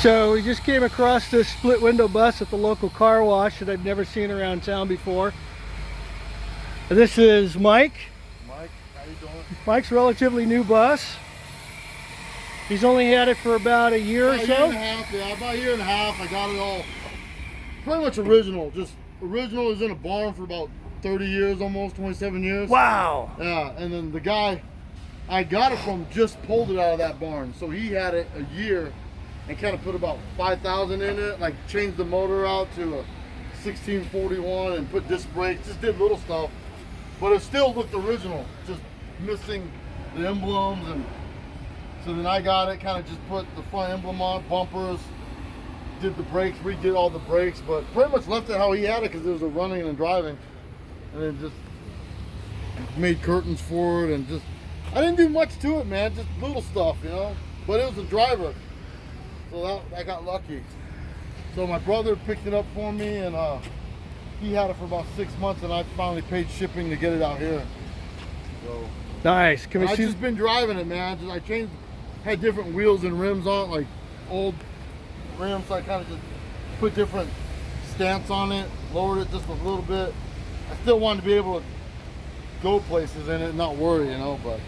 So we just came across this split window bus at the local car wash that I've never seen around town before. This is Mike. Mike, how you doing? Mike's relatively new bus. He's only had it for about a year or so. About a year and a half, yeah, about a year and a half. I got it all pretty much original. Just original. Is in a barn for about 30 years, almost 27 years. Wow. Yeah, and then the guy I got it from just pulled it out of that barn. So he had it a year and kind of put about 5,000 in it, like changed the motor out to a 1641 and put disc brakes, just did little stuff. But it still looked original, just missing the emblems. And so then I got it, kind of just put the front emblem on, bumpers, did the brakes, redid all the brakes, but pretty much left it how he had it because it was a running and driving. And then just made curtains for it and just, I didn't do much to it, man, just little stuff, you know, but it was a driver. So I got lucky. So my brother picked it up for me, and he had it for about 6 months, and I finally paid shipping to get it out here. So Nice. Can we I've see? just been driving it, man. I changed, had different wheels and rims on, like old rims. So I kind of just put different stance on it, lowered it just a little bit. I still wanted to be able to go places in it and not worry, you know, but.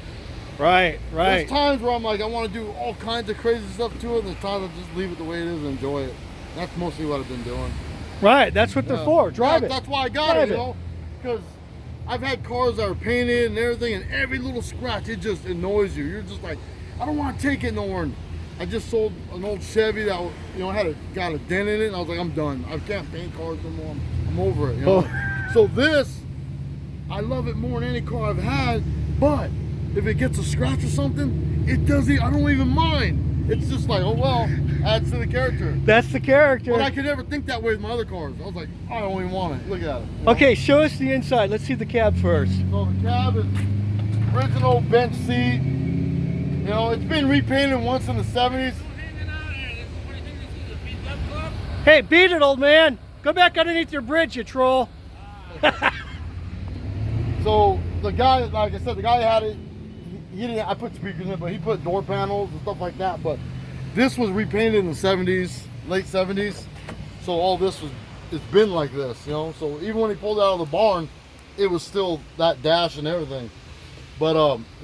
Right. There's times where I'm like, I want to do all kinds of crazy stuff to it, and there's times I just leave it the way it is and enjoy it. That's mostly what I've been doing. Right. That's what they're for. Drive it. That's why I got it, you know, because I've had cars that are painted and everything, and every little scratch, it just annoys you. You're just like, I don't want to take it no more. And I just sold an old Chevy that, you know, got a dent in it, and I was like, I'm done. I can't paint cars no more. I'm over it, you know. So this, I love it more than any car I've had, but if it gets a scratch or something, it doesn't, I don't even mind. It's just like, oh well, adds to the character. That's the character. But I could never think that way with my other cars. I was like, I don't even want it. Look at it. You know? Okay, show us the inside. Let's see the cab first. So the cab is original bench seat. You know, it's been repainted once in the 70s. Hey, beat it, old man. Go back underneath your bridge, you troll. So the guy, like I said, the guy had it. He didn't. I put speakers in it, but he put door panels and stuff like that. But this was repainted in the 70s, late 70s. So all this was, it's been like this, you know. So even when he pulled it out of the barn, it was still that dash and everything. But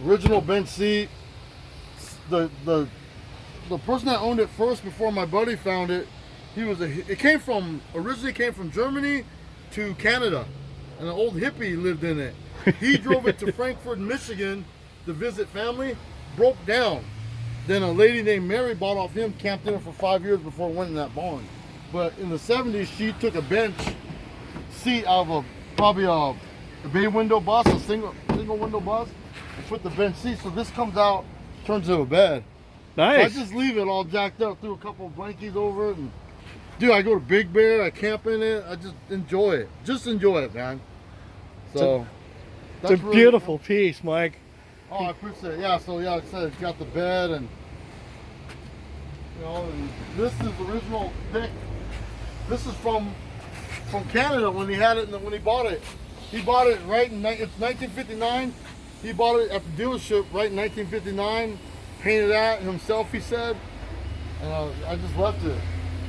original bench seat. The person that owned it first, before my buddy found it, originally came from Germany to Canada, and an old hippie lived in it. He drove it to Frankfurt, Michigan, to visit family, broke down. Then a lady named Mary bought off him, camped in it for 5 years before it went in that barn. But in the 70s, she took a bench seat out of probably a bay window bus, a single window bus, and put the bench seat. So this comes out, turns into a bed. Nice. So I just leave it all jacked up, threw a couple of blankies over it, and dude, I go to Big Bear, I camp in it, I just enjoy it. Just enjoy it, man. So it's a really beautiful piece, Mike. Oh, I appreciate it. Yeah, so yeah, like I said, it's got the bed, and you know, and this is original Dick. This is from Canada when he had it, when he bought it. He bought it right in, it's 1959. He bought it at the dealership right in 1959. Painted that himself, he said, and I just left it.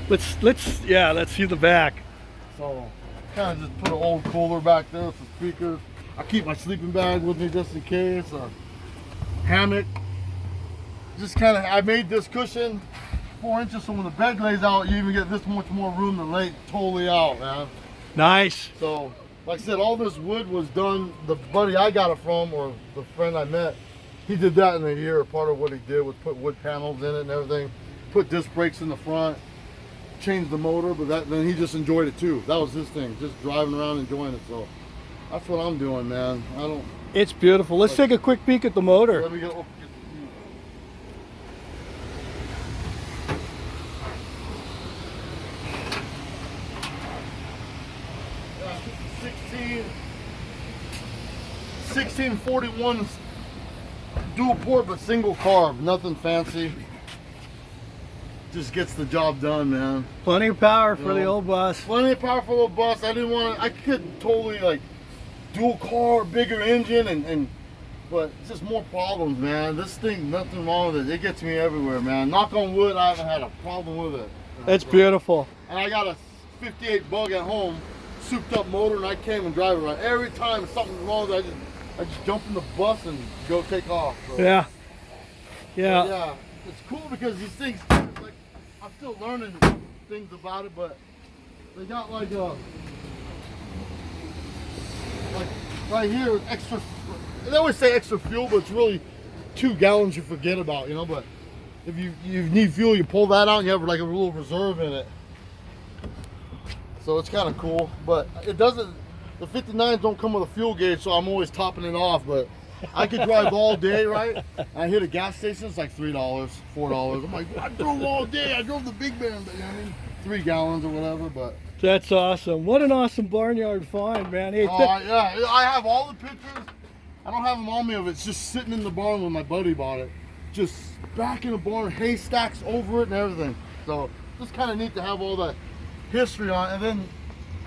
Let's see the back. So kind of just put an old cooler back there with some speakers. I keep my sleeping bag with me just in case. Hammock. Just kind of, I made this cushion 4 inches, so when the bed lays out, you even get this much more room to lay totally out, man. Nice. So, like I said, all this wood was done, the buddy I got it from, or the friend I met, he did that in a year. Part of what he did was put wood panels in it and everything, put disc brakes in the front, changed the motor, but then he just enjoyed it too. That was his thing, just driving around enjoying it. So that's what I'm doing, man. It's beautiful. Let's take a quick peek at the motor. Let me go. Yeah, 1641 dual port, but single carb, nothing fancy. Just gets the job done, man. Plenty of power for the old bus. Plenty of power for the old bus. I didn't want to, I could totally like dual car, bigger engine, and But it's just more problems, man. This thing, nothing wrong with it. It gets me everywhere, man. Knock on wood, I haven't had a problem with it. That's beautiful. And I got a 58 bug at home, souped up motor, and I can't even drive it right. Every time something's wrong, I just jump in the bus and go take off. So. Yeah. Yeah. Yeah. Yeah. It's cool because these things, it's like, I'm still learning things about it, but they got like right here, extra, they always say extra fuel, but it's really 2 gallons you forget about, you know, but if you need fuel, you pull that out and you have like a little reserve in it. So it's kind of cool, but it doesn't, the 59s don't come with a fuel gauge, so I'm always topping it off, but I could drive all day, right? I hit a gas station, it's like $3, $4. I'm like, I drove all day, I drove the big man, but, you know what I mean? 3 gallons or whatever, but. That's awesome. What an awesome barnyard find, man. Hey, Yeah, I have all the pictures. I don't have them on me of it. It's just sitting in the barn when my buddy bought it. Just back in the barn, haystacks over it and everything. So just kind of neat to have all the history on it. And then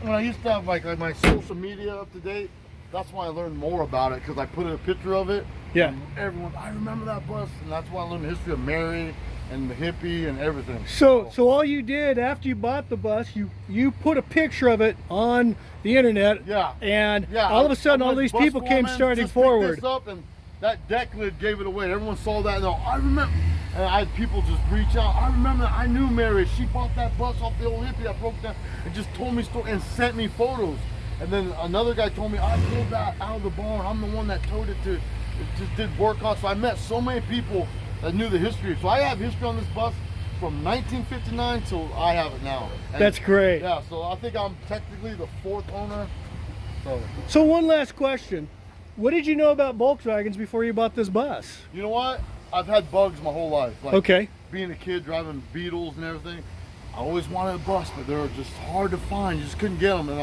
when I used to have like my social media up to date, that's why I learned more about it, because I put in a picture of it. Yeah. And everyone, I remember that bus, and that's why I learned the history of Mary and the hippie and everything. So all you did after you bought the bus, you put a picture of it on the internet. Yeah. And yeah, all of a sudden, I'm all like, these bus people came foreman, starting just picked forward. This up, and that deck lid gave it away. Everyone saw that, and I remember. And I had people just reach out. I remember that I knew Mary. She bought that bus off the old hippie. I broke down and just told me story and sent me photos. And then another guy told me I pulled that out of the barn. I'm the one that towed it to. It just did work on. So I met so many people that knew the history. So I have history on this bus from 1959 till I have it now. And That's great. yeah, so I think I'm technically the 4th owner. So one last question. What did you know about Volkswagens before you bought this bus? You know what? I've had bugs my whole life. Like Okay. being a kid driving Beetles and everything, I always wanted a bus, but they were just hard to find. You just couldn't get them. And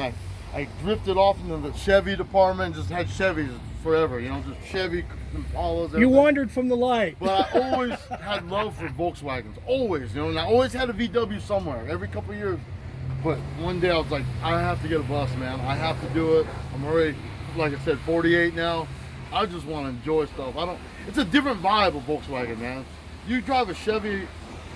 I drifted off into the Chevy department and just had Chevys forever, you know, just Chevy Impalas. You wandered from the light. But I always had love for Volkswagens, always, you know, and I always had a VW somewhere, every couple of years. But one day I was like, I have to get a bus, man. I have to do it. I'm already, like I said, 48 now. I just want to enjoy stuff. It's a different vibe of Volkswagen, man. You drive a Chevy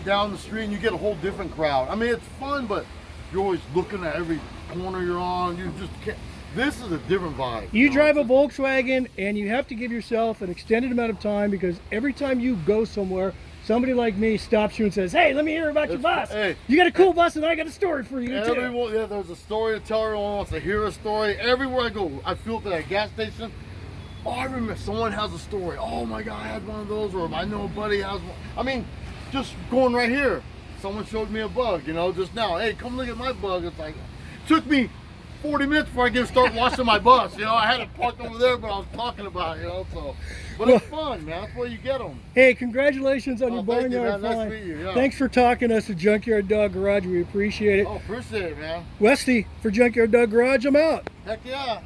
down the street and you get a whole different crowd. I mean, it's fun, but you're always looking at every corner you're on. You just can't. This is a different vibe. You drive a Volkswagen and you have to give yourself an extended amount of time, because every time you go somewhere, somebody like me stops you and says, hey, let me hear about your bus. Hey, you got a cool bus and I got a story for you too. Everyone, yeah, there's a story to tell. Everyone wants to hear a story. Everywhere I go, I feel at that gas station. Oh, I remember someone has a story. Oh my God, I had one of those, or I know a buddy has one. I mean, just going right here. Someone showed me a bug, you know, just now. Hey, come look at my bug. It's like, it took me 40 minutes before I get to start washing my bus. You know, I had it parked over there, but I was talking about it, you know, so. But it's fun, man. That's where you get them. Hey, congratulations on your Thank you, barnyard man. Nice find. to meet you, yeah. Thanks for talking to us at Junkyard Dog Garage. We appreciate it. Oh, appreciate it, man. Westy, for Junkyard Dog Garage, I'm out. Heck yeah.